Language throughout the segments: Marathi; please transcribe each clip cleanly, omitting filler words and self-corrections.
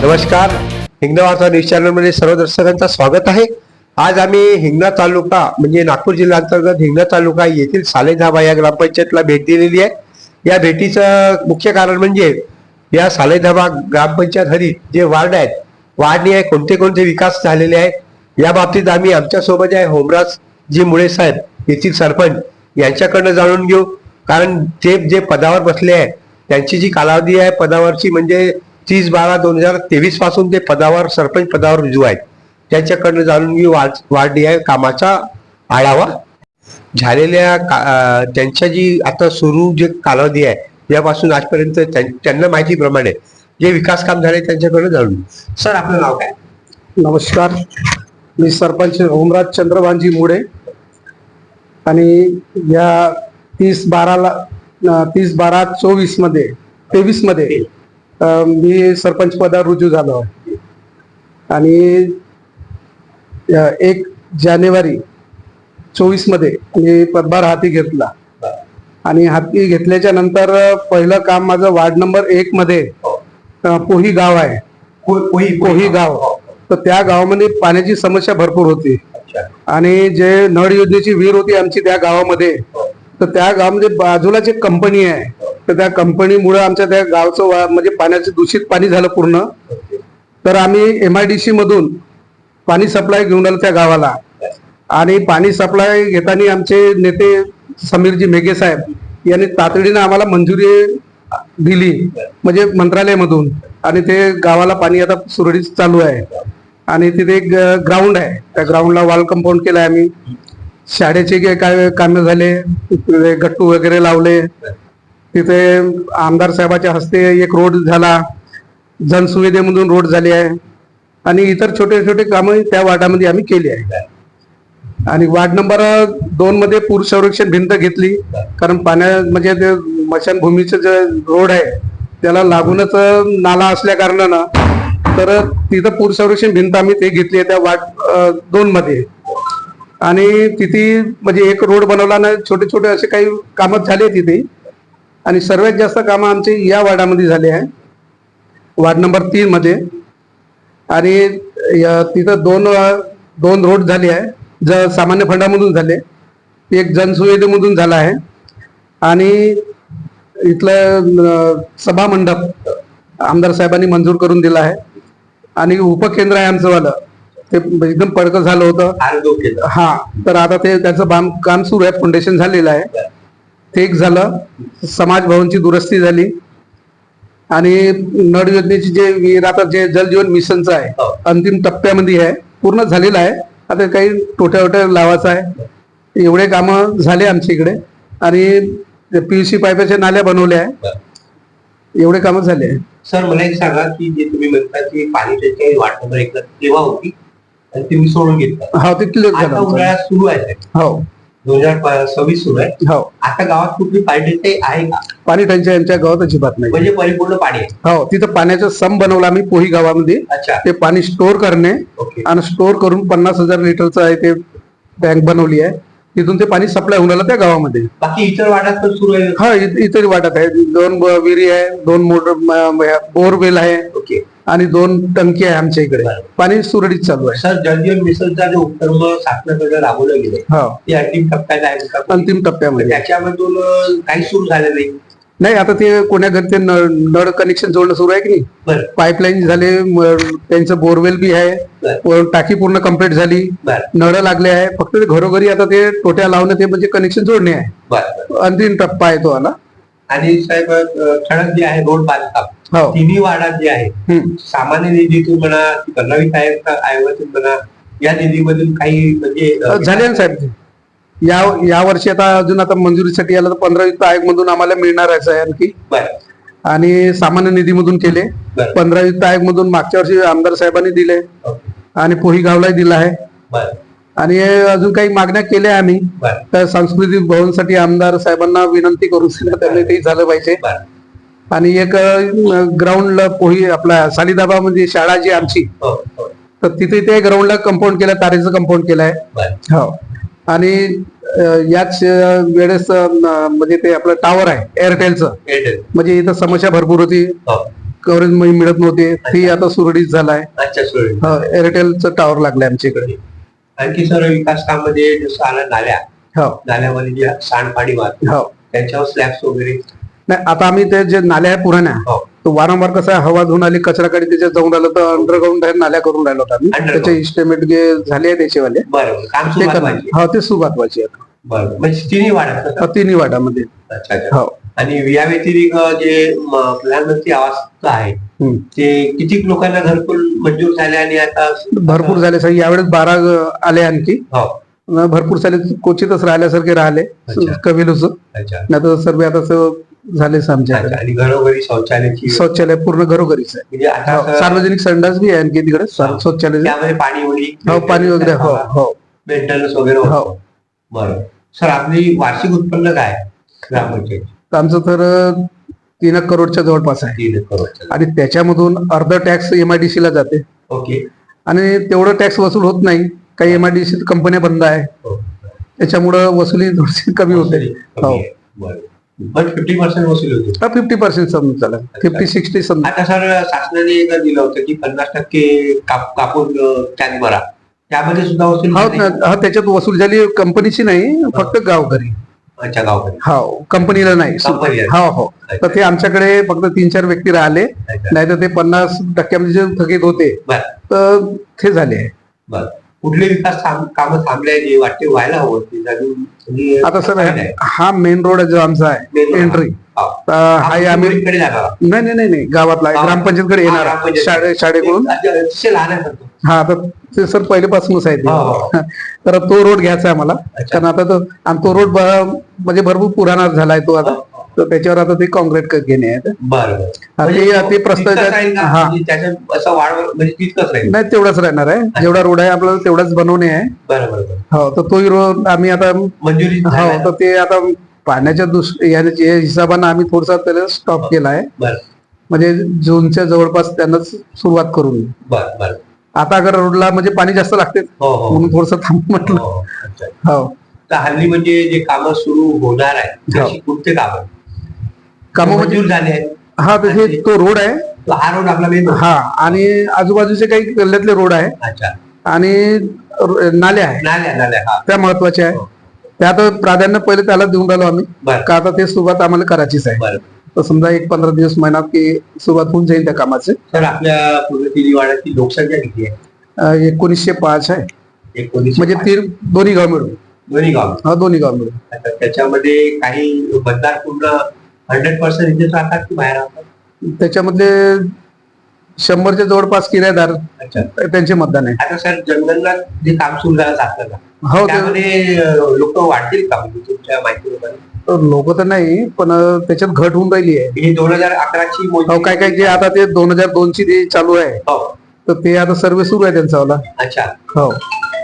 नमस्कार, हिंगणा वार्ता न्यूज चॅनलमध्ये सर्व दर्शकांचं स्वागत आहे. आज आम्ही हिंगणा तालुका म्हणजे नागपूर जिल्हा अंतर्गत हिंगणा तालुका येथील सालेधाबा या ग्रामपंचायतला भेट दिलेली आहे. या भेटीचं मुख्य कारण म्हणजे या सालेधाबा ग्रामपंचायत हरीत जे वार्ड आहेत, वार्डने कोणते कोणते विकास झालेले आहेत या बाबतीत आम्ही आमच्यासोबत आहे होमराजजी मुळे साहेब येथील सरपंच यांच्याकडनं जाणून घेऊ. कारण ते जे पदावर बसले आहे त्यांची जी कालावधी आहे पदावरची म्हणजे 30/12/2023 पासून ते पदावर सरपंच पदावर रुजू आहेत. त्यांच्याकडनं जाणून घेऊ वार्ड या कामाचा आढावा. झालेल्या त्यांच्या जी आता सुरू जे कालावधी आहे यापासून आजपर्यंत त्यांना माहितीप्रमाणे जे विकास काम झाले त्यांच्याकडनं जाणून घेऊ. सर, आपलं नाव काय? नमस्कार, मी सरपंच होमराज चंद्रभानजी मुळे आणि या 30/12/24 मध्ये 23 मध्ये मी सरपंच पदावर रुजू झालो आहे आणि 1 जानेवारी 24 मध्ये मी पदभार हाती घेतला. आणि हाती घेतल्याच्या नंतर पहिलं काम माझं वार्ड नंबर 1 मध्ये पोही गाव आहे, पोही गाव. तर त्या गावामध्ये पाण्याची समस्या भरपूर होती आणि जे नळ योजनेची विहीर होती आमची त्या गावामध्ये, तर त्या गावामध्ये बाजूलाच एक कंपनी आहे. तर त्या कंपनीमुळे आमच्या त्या गावचं म्हणजे पाण्याचं दूषित पाणी झालं पूर्ण. तर आम्ही MIDC मधून पाणी सप्लाय घेऊन आलो त्या गावाला आणि पाणी सप्लाय घेताना आमचे नेते समीरजी मेघे साहेब यांनी तातडीनं आम्हाला मंजुरी दिली म्हणजे मंत्रालयामधून. आणि ते गावाला पाणी आता सुरळीत चालू आहे. आणि तिथे एक ग्राउंड आहे, त्या ग्राउंडला वॉल कंपाऊंड केलं आहे आम्ही. शाळेचे काय कामे झाले, गट्टू वगैरे लावले. तिथे आमदार साहेबाच्या हस्ते एक रोड झाला, जनसुविधेमधून रोड झाले आहे आणि इतर छोटे छोटे कामं त्या वार्डामध्ये आम्ही केली आहे. आणि वार्ड नंबर 2 मध्ये पूर संरक्षण भिंत घेतली, कारण पाण्या म्हणजे ते स्मशानभूमीचं जे रोड आहे त्याला लागूनच नाला असल्या कारणानं तर तिथं पूर संरक्षण भिंत आम्ही ते घेतली आहे त्या वार्ड 2 मध्ये. आणि तिथे म्हणजे एक रोड बनवला ना, छोटे छोटे असे काही कामं झाले तिथे. आणि सर्वात जास्त कामं आमचे या वार्डामध्ये झाले आहे, वार्ड नंबर 3 मध्ये. आणि तिथं दोन रोड झाले आहे, सामान्य फंडामधून झाले, एक जनसुविधेमधून झाला आहे. आणि इथलं सभा मंडप आमदार साहेबांनी मंजूर करून दिला आहे. आणि उपकेंद्र आहे आमचं वालं, ते एकदम पडकं झालं होतं. हा, तर आता ते त्याचं काम सुरू आहे, फाउंडेशन झालेलं आहे. ते एक झालं. समाज भवनची दुरुस्ती झाली. आणि नळ योजनेची जे विहीर आता जे जलजीवन मिशनचं आहे अंतिम टप्प्यामध्ये आहे, पूर्ण झालेलं आहे. आता काही टोट्या लावायचं आहे. एवढे कामं झाले आमच्या इकडे. आणि PVC पाईपाच्या नाल्या बनवल्या आहे. एवढे कामं झाले. सर, मला एक सांगा की जे तुम्ही म्हणता की पाणी टंचाई वार्ड नंबर 1 तेव्हा होती आणि तुम्ही सोडून घेतला. हो, ते क्लिअर झालं. उन्हाळ्यात सुरू आहे. हो, 2026 सुरू आहे. हो, आता गावात कुठली पाणी टंचाई आहे का? पाणी टंचाई आमच्या गावात अजिबात नाही, म्हणजे परिपूर्ण पाणी आहे. हो, तिथं पाण्याचा सम बनवला आम्ही पोही गावामध्ये. ते पाणी स्टोअर करणे आणि स्टोअर करून 50,000 लिटरचं आहे ते टँक बनवली आहे. तिथून ते पाणी सप्लाय होऊन आलं त्या गावामध्ये. बाकी इतर वाड्यात पण सुरू आहे. हा, इतर वाड्यात आहे. 2 विहिरी आहे, 2 मोटर बोरवेल आहे आणि 2 टंकी आहे आमच्या इकडे. पाणी सुरळीत चालू आहे. सर, जलजीवन मिशनचा जो उपक्रम शासनाकडे राबवलं गेले ते अंतिम टप्प्यात आहे. अंतिम टप्प्यामध्ये त्याच्यामधून काही सुरू झालं नाही. आता ते कोण्या घरी ते नळ कनेक्शन जोडणं सुरू आहे की नाही, पाईपलाईन झाले, त्यांचं बोरवेल बी आहे, टाकी पूर्ण कम्प्लीट झाली, नळ लागले आहे. फक्त ते घरोघरी आता ते टोट्या लावणं ते म्हणजे कनेक्शन जोडणे आहे. अंतिम टप्पा आहे तो आला. आणि साहेब, ठळक जे आहे रोड बांधकाम तिन्ही वार्डात जे आहे सामान्य निधीतून म्हणा, 15वी आयोगातून म्हणा, या निधीमधून काही म्हणजे झाले ना साहेब. या वर्षी आता अजून आता मंजुरीसाठी आलं तर 15 वित्त आयोग मधून आम्हाला मिळणार आहे आणखी. आणि सामान्य निधीमधून केले. 15 वित्त आयोग मधून मागच्या वर्षी आमदार साहेबांनी दिले आणि पोही गावलाही दिला आहे. आणि अजून काही मागण्या केल्या आम्ही. तर सांस्कृतिक भवनसाठी आमदार साहेबांना विनंती करू त्यांनी ते झालं पाहिजे. आणि एक ग्राउंडला पोही आपला सालीधाबा म्हणजे शाळा जी आमची, तर तिथे ते ग्राउंडला कंपाऊंड केलं, तारेचं कंपाऊंड केलं आहे. हो, आणि याच वेळेस म्हणजे ते आपलं टावर आहे एअरटेलचं, म्हणजे इथं समस्या भरपूर होती. कव्हरेज मिळत नव्हते ते आता सुरळीत झालाय. अच्छा सोय. एअरटेलचं टॉवर लागलंय आमच्या इकडे. आणखी सर विकास कामामध्ये जसं आलं नाल्या, हो नाल्यामध्ये जे सांडपाणी वाहते हो त्यांच्यावर स्लॅब्स वगैरे. नाही आता आम्ही ते जे नाल्या आहे पुराण्या हो तो वारंवार कसं आहे, हवा धुवून आली कचरा काढी त्याच्यात जाऊन राहिलं तर अंडरग्राऊंड नाल्या करून राहिलो होतो आम्ही. Underground. त्याचे इस्टिमेट झाले आहे त्याचेवाले बरं काम ते सुरुवात करणार. व्हायची. हो ते सुरुवातवाची आहे. बरं म्हणजे तिन्ही वाढत. तिन्ही वाटामध्ये. अच्छा अच्छा. हो आणि या व्यतिरिक्त जे प्रधानमंत्री आवास आहे हम्म. ते किती लोकांना घरकुल मंजूर झाले आणि आता भरपूर झाले सर. यावेळेस 12 आले आणखी. हो भरपूर झाले, क्वचितच राहिल्यासारखे राहिले अच्छा. कविलूच. अच्छा नाही तर सर्व आता झालेच आमच्याकडे. अच्छा. आणि घरोघरी शौचालयाची शौचालय पूर्ण घरोघरीच आहे. म्हणजे आता हो, सार्वजनिक संडास बी आहे आणखी तिकडे हो. शौचालय. त्यामध्ये पाणी वगैरे हो पाणी वगैरे. हो हो मेंटेनन्स वगैरे हो. होतं. बरं सर आपली वार्षिक उत्पन्न काय आहे ग्रामपंचायत? आमचं तर 3 करोडच्या जवळपास आहे. 3 करोड. आणि त्याच्यामधून अर्ध टॅक्स एमआयडीसी ला जाते ओके. आणि तेवढं टॅक्स वसूल होत नाही. काही एमआयडीसी कंपन्या बंद आहे हो. त्याच्यामुळं वसुली थोडीशी कमी होते. कमी हो आहे. बरं. पण 50% वसूल होते. 50% समजून चालेल. 50-60 समजा. आता सर शासनाने एक दिलं होतं की 50% कापून टॅक्स भरा, त्यामध्ये सुद्धा वसूल हो झाली? हा त्याच्यात वसूल झाली कंपनीची नाही, फक्त गावकरी. अच्छा गावकरी. हो कंपनीला नाही. कंपनीला. हो हो. तर ते आमच्याकडे फक्त 3-4 व्यक्ती राहिले, अच्छा. नाही तर ते 50% जे थकीत होते बरं तर ते झाले. बरं. कुठले विकास कामं थांबले जे वाटते व्हायला हवं ते अजून म्हणजे आता सर काय नाही. हा मेन रोड जो आमचा Main आहे road. एंट्री, हो. हा आम्ही मुंबईकडे जाणार. नाही गावातला आहे. ग्रामपंचायतकडे येणार आहे. ग्रामपंचायत. शाळेकडून. ते अतिशय लहान आहे सर तो. हा तर ते सर पहिल्यापासूनच आहे हो, हो. ते. तर तो रोड घ्यायचा आहे आम्हाला. अच्छा. कारण आता तो आणि तो रोड म्हणजे भरपूर पुराणा झालाय तो आता. हो, हो. तर त्याच्यावर आता ते कॉन्क्रीट घेणे आहे. बरं बरं. हा, म्हणजे ते प्रस्ताव तितकंच राहील का? हा. म्हणजे त्याच्यात असं वाढ म्हणजे तितकंच राहील. नाही तेवढाच राहणार आहे. जेवढा रोड आहे आपल्याला तेवढाच बनवणे आहे. बरं बरं बरं. हो तर तोही रोड आम्ही आता मंजुरी हो झाली. तर ते आता पाण्याच्या या हिशोबानं आम्ही थोडसा त्याला स्टॉप केला आहे. बरं म्हणजे जूनच्या जवळपास त्यांना सुरुवात करून. बरं बरं. आता अगर रोडला म्हणजे पाणी जास्त लागते हो हो म्हणून थोडस थांब म्हटलं. हो. अच्छा. हो तर हल्ली म्हणजे जे कामं सुरू होणार आहे हो. तशी कोणते काम कामं म्हणजे मंजूर झाले आहेत? हा तर हे तो रोड आहे. तो हा रोड आपला मेन रोड. हा आणि आजूबाजूचे काही गल्ल्यातले रोड आहे अच्छा. आणि नाले आहे नाल्या नाल्या हा. त्या महत्वाच्या आहे. हो. त्या आता प्राधान्य पहिले त्याला देऊन राहिलो आम्ही. बरं का आता ते सुरुवात आम्हाला करायचीच आहे. बरं. तर समजा 1-15 दिवस महिन्यात की सुरुवात होऊन जाईल त्या कामाचे. सर आपल्या पूर्वतिरीवाड्याची लोकसंख्या किती आहे? 1905 आहे. 19. म्हणजे दोन्ही गाव मिळून. दोन्ही गाव. हा दोन्ही गाव मिळून. आता त्याच्यामध्ये काही मतदार पूर्ण 100% इथेच राहतात की बाहेर राहतात? त्याच्यामधले 100च्या जवळपास किरायदार अच्छा. त्यांचे मतदान आहे. आता सर जंगलनाथ जे काम सुरू झालं आपल्याला हो ते त्यामध्ये लोक वाढतील का म्हणजे तुमच्या माहितीप्रमाणे? लोक तर नाही पण त्याच्यात घट होऊन राहिली आहे. ही 2011ची हो काय काय जे आता ते 2002 ची जे चालू आहे हो. तर ते आता सर्वे सुरू आहे त्यांचा वाला. अच्छा. हो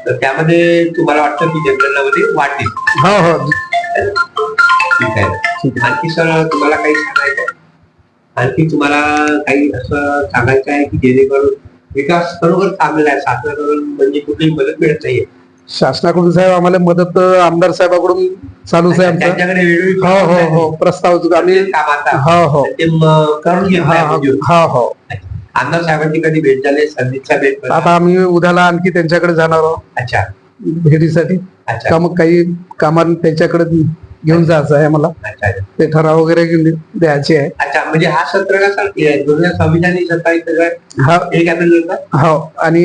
तर त्यामध्ये तुम्हाला वाटतं की जंगलामध्ये वाढतील? हो हो ठीक आहे. आणखी सर तुम्हाला काही सांगायचं आहे? आणखी तुम्हाला काही असं सांगायचं आहे की जेणेकरून विकास खरोखर थांबलेला आहे शासनाकडून म्हणजे कुठलीही मदत मिळत नाहीये? शासनाकडून साहेब आम्हाला मदत आमदार साहेबाकडून चालूच आहे आमचं. त्यांच्याकडे वेळोवेळी हो हो हो प्रस्ताव आम्ही कामाचा हो हो ते करून घेत हा नाही हा मंजूर. हा हो. आमदार साहेबांची कधी भेट झाली? संदीपचा भेट झाली? आता आम्ही उद्याला आणखी त्यांच्याकडे जाणार आहोत अच्छा भेटीसाठी. अच्छा का मग काही कामाला त्यांच्याकडे घेऊन जायचं आहे मला. अच्छा ते ठराव वगैरे द्यायचे आहे. अच्छा. म्हणजे हा सत्र का सर 2026 सत्तावीस सगळं हा एक एप्रिल हो आणि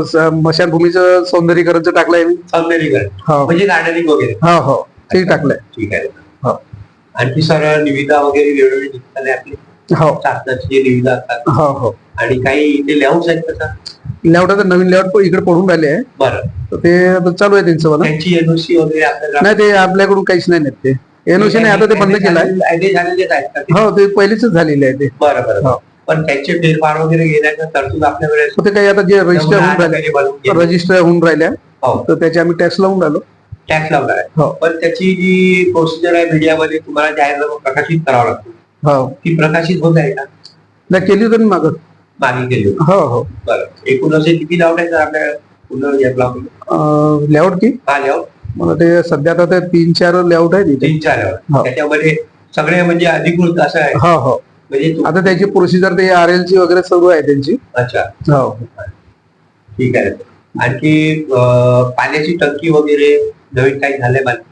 स्मशानभूमीचं सौंदर्यीकरणचं टाकलंय मी. सौंदर्यीकरण हो म्हणजे गार्डनिंग वगैरे. हो हो ते टाकलंय. ठीक आहे. हो. आणखी सर निविदा वगैरे वेळोवेळी निघताना आपली हो शासनाची जे निविदा असतात हो हो आणि काही इथे लेआउट आहेत कसा? लेआउट नवीन लेआउट इकडे पडून राहिले आहे. बरं. तर ते आता चालू आहे त्यांचं मला. त्यांची एनओसी वगैरे आपल्याला नाही ते आपल्याकडून काहीच नाही नेत ते. एनओसी नाही आता ते बंद केलंय. ऍडे झालेलेच आहेत का ते? हो ते पहिलेच झालेले आहे ते. बरं बरं. हो. पण त्यांचे फेरफार वगैरे घेण्याचं तरतूद आपल्याकडे तर ते काही आता जे रजिस्टर होऊन राहिले रजिस्टर होऊन राहिल्या हो. तर त्याचे आम्ही टॅक्स लावून राहिलो. टॅक्स लावणार आहे. हो. पण त्याची जी प्रोसिजर आहे मीडियामध्ये तुम्हाला जाहीरनामा प्रकाशित करावा लागतो. हो ती प्रकाशित होत आहे का? नाही केली होती ना मागं. मागे केली होती. हो हो बरं. एकूण असे किती लावट आहे सर आपल्या पूर्ण या ब्लॉक? लेआउट की हा लेआउट मला ते सध्या आता 3-4 लेआउट आहे तिथे. 3-4 हो. त्याच्यामध्ये सगळे म्हणजे अधिकृत असं आहे. हो हो म्हणजे आता त्याची प्रोसिजर ते RL ची वगैरे सुरू आहे त्यांची. अच्छा, हो ठीक आहे. आणखी पाण्याची टंकी वगैरे नवीन काही झालंय बाकी?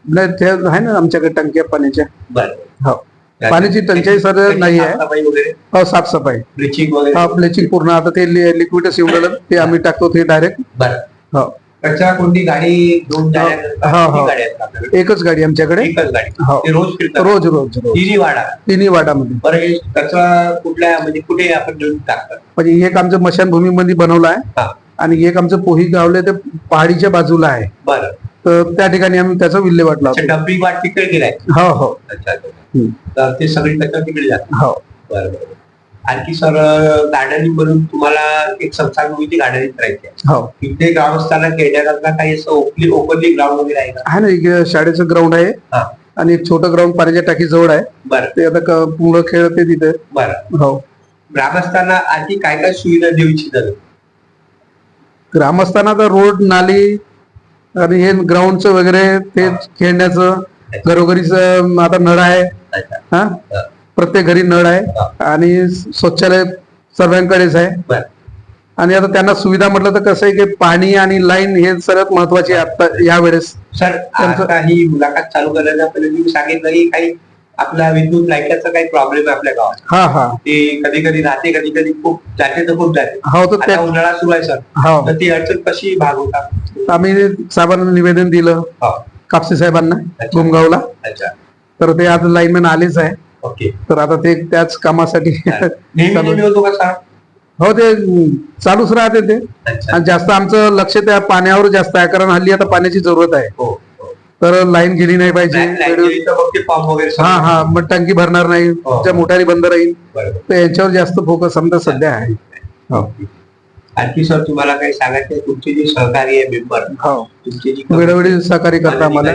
नाही ते आहे ना आमच्याकडे टंक्या पाण्याच्या. बरं. हो पाण्याची टंचाई सर नाही आहे. साफसफाई वगैरे, हो साफसफाई, ब्लिचिंग वगैरे? हा ब्लिचिंग पूर्ण. आता ते लिक्विडच एवढं ते आम्ही टाकतो ते डायरेक्ट. बरं. हो कचरा कोणती गाडी घेऊन जाण्याकरता हो, किती हो. गाड्या आहेत आपल्याकडे? एकच गाडी आमच्याकडे. एकच गाडी. हो. ते रोज फिरतात? रोज रोज रोज तिन्ही वाडा. तिन्ही वाडामध्ये. बरं, हे कचरा कुठल्या म्हणजे कुठे आपण घेऊन टाकतात? म्हणजे एक आमचं मशानभूमीमध्ये बनवलं आहे हा. आणि एक आमचं पोही गावले ते पहाडीच्या बाजूला आहे. बरं. तर त्या ठिकाणी आम्ही त्याचा विल्हेवाट लावतो. डम्पिंग वाट तिकडे गेलाय? हो हो. अच्छा अच्छा. तर ते सगळी कचरा तिकडे जातात? हो. बरं बरं. आणखी सर, गार्डनिंग म्हणून तुम्हाला एक संस्थांची गार्डनिंग करायची आहे. हो इथे ग्रामस्थांना खेळण्याकरता काही असं ओपनली ग्राउंड वगैरे आहे का? आहे ना, एक शाळेचं ग्राउंड आहे हा. आणि एक छोटं ग्राउंड पाण्याच्या टाकी जवळ आहे. बरं ते आता मुलं खेळते तिथे. बरं. हो. ग्रामस्थांना आणखी काय काय सुविधा देऊ इच्छितात? ग्रामस्थांना तर रोड, नाली आणि हे ग्राउंडचं वगैरे ते खेळण्याचं. घरोघरीच आता नळ आहे. अच्छा. हा, प्रत्येक घरी नळ आहे आणि शौचालय सर्वांकडेच आहे. बरं. आणि आता त्यांना सुविधा म्हटलं तर कसं आहे की पाणी आणि लाईन हे सर्वात महत्वाचे आहे आता यावेळेस. सर, आता ही मुलाखत चालू करण्याच्या पहिले तुम्ही सांगितलं की काही आपला विद्युत लाईटाचा काही प्रॉब्लेम आहे आपल्या गावात. हा हा. ते कधी कधी राहते, कधी कधी खूप जाते तर खूप जाते. हो तर आता उन्हाळा सुरू आहे सर, हो तर ती अडचण कशी भागवतात? आम्ही साहेबांना निवेदन दिलं, हो. कापसे साहेबांना अच्छा. गुमगावला. अच्छा. तर ते आज लाईनमॅन आलेच आहे. ओके. तर आता ते त्याच कामासाठी नेहमी नेहमी होतो का सर? हो ते चालूच राहते ते. अच्छा. आणि जास्त आमचं लक्ष त्या पाण्यावर जास्त आहे, कारण हल्ली आता पाण्याची जरूरत आहे. हो हो. तर लाईन गेली नाही पाहिजे. पंप वगैरे हा हा, मग टंकी भरणार नाही, हो. त्या मोटारी बंद राहील. बरोबर. तर यांच्यावर जास्त फोकस आमचा सध्या आहे. हो. आणखी सर तुम्हाला काही सांगायचं, तुमचे जे सहकारी आहे मेंबर, हो तुमचे जी वेळोवेळी सहकार्य करता आम्हाला.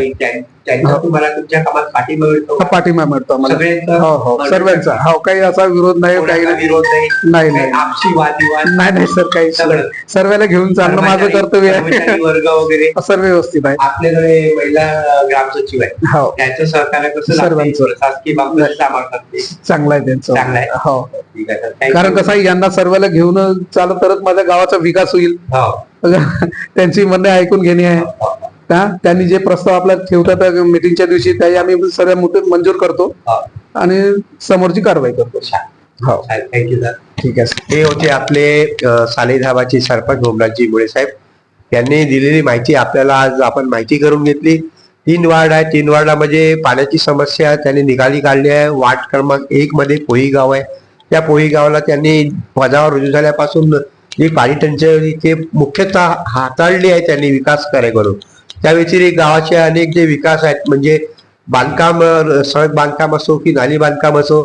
त्यांचा तुम्हाला तुमच्या कामात पाठिंबा मिळतो? पाठिंबा मिळतो आम्हाला. सगळ्यांचा? हो हो सर्वांचा. हो काही असा विरोध नाही, काही कोणाचा नाही. विरोध नाही? नाही काही नाही आपसी वादविवाद? नाही नाही सर, काही सगळं? सर्वांना घेऊन चालणं माझं कर्तव्य कर्मचारी आहे. वर्ग वगैरे सर्व व्यवस्थित आहे. आपल्याकडे महिला ग्रामसचिव आहे, हो त्यांचं सहकार्य कसं लागतं? सर्वांचं. शासकीय बाबतीत सांभाळतात ते? चांगलं आहे त्यांचं. चांगलं आहे. हो. ठीक आहे सर. Thank कारण you. कसं आहे, यांना सर्वांना घेऊन चालत तरच माझ्या गावाचा विकास होईल. हो. त्यांची म्हणणे ऐकून घेणे आहे. हो. का त्यांनी जे प्रस्ताव आपल्या ठेवतात मीटिंगच्या दिवशी, त्याही आम्ही सर्व मंजूर करतो हो. आणि समोरची कारवाई करतो. हो थँक्यू सर. ठीक आहे. हे होते आपले सालेधाबाचे सरपंच भोमराजी मुळे साहेब. त्यांनी दिलेली माहिती आपल्याला आज आपण माहिती करून घेतली. 3 वार्ड आहे, 3 वार्डामध्ये पाण्याची समस्या त्यांनी निकाली काढली आहे. वार्ड क्रमांक 1 मध्ये पोही गाव आहे. त्या पोही गावाला त्यांनी पदावर रुजू झाल्यापासून जी पाणी टंचाई होती ते मुख्यतः हाताळली आहे त्यांनी विकास कार्य करून. त्या व्यतिरिक्त गावाचे अनेक जे विकास आहेत, म्हणजे बांधकाम, सडक बांधकाम असो की नाली बांधकाम असो,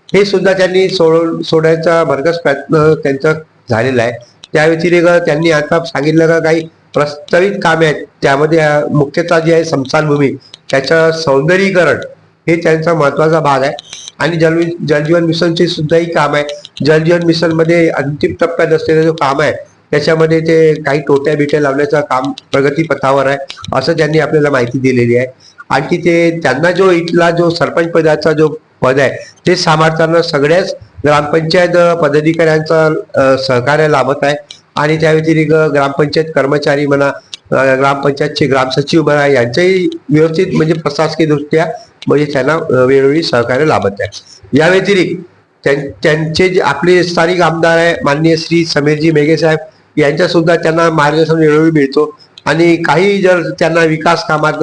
हे सुद्धा त्यांनी सोडायचा भरघोस प्रयत्न त्यांचा झालेला आहे. त्या व्यतिरिक्त त्यांनी आता सांगितलं का काही प्रस्तावित कामे आहेत, त्यामध्ये मुख्यतः जे आहे स्मशानभूमी, त्याचं सौंदर्यीकरण हे त्यांचा महत्वाचा भाग आहे. आणि जलजीवन मिशनचे सुद्धाही काम आहे. जलजीवन मिशन मध्ये अंतिम टप्प्यात असलेलं जो काम आहे, त्याच्यामध्ये ते काही टोट्या बिट्या लावण्याचं काम प्रगतीपथावर आहे, असं त्यांनी आपल्याला माहिती दिलेली आहे. आणखी ते त्यांना जो इथला जो सरपंच पदाचा जो पद आहे ते सांभाळताना सगळ्याच ग्रामपंचायत पदाधिकाऱ्यांचा सहकार्य लाभत आहे. आणि त्या व्यतिरिक्त ग्रामपंचायत कर्मचारी म्हणा, ग्रामपंचायतचे ग्रामसचिव म्हणा, यांच्याही व्यवस्थित म्हणजे प्रशासकीय दृष्ट्या म्हणजे त्यांना वेळोवेळी सहकार्य लाभत आहे. या व्यतिरिक्त त्यांचे जे आपले स्थानिक आमदार आहे माननीय श्री समीरजी मेघे साहेब, यांच्या सुद्धा त्यांना मार्गदर्शन वेळोवेळी मिळतो. आणि काही जर त्यांना विकास कामात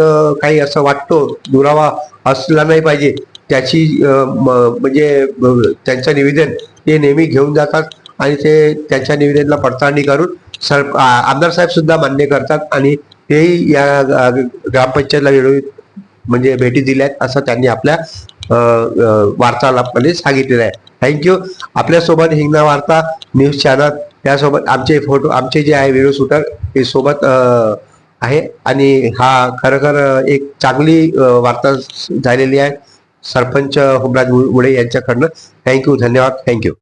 काही असं वाटतो दुरावा असला नाही पाहिजे, त्याची म्हणजे त्यांचं निवेदन ते नेहमी घेऊन जातात आणि ते त्यांच्या निवेदनाला पडताळणी करून आमदार साहेब सुद्धा मान्य करतात आणि तेही या ग्रामपंचायतला वेळोवेळी म्हणजे भेटी दिल्या आहेत, असं त्यांनी आपल्या वार्तालापामध्ये सांगितलेलं आहे. थँक्यू. आपल्यासोबत हिंगणा वार्ता न्यूज चॅनल, त्यासोबत आमचे फोटो, आमचे जे आहे व्हिडिओ शूटर हे सोबत आहे. आणि हा खरोखर एक चांगली वार्ता झालेली आहे सरपंच हुमराज मुळे यांच्याकडनं. थँक्यू, धन्यवाद, थँक्यू.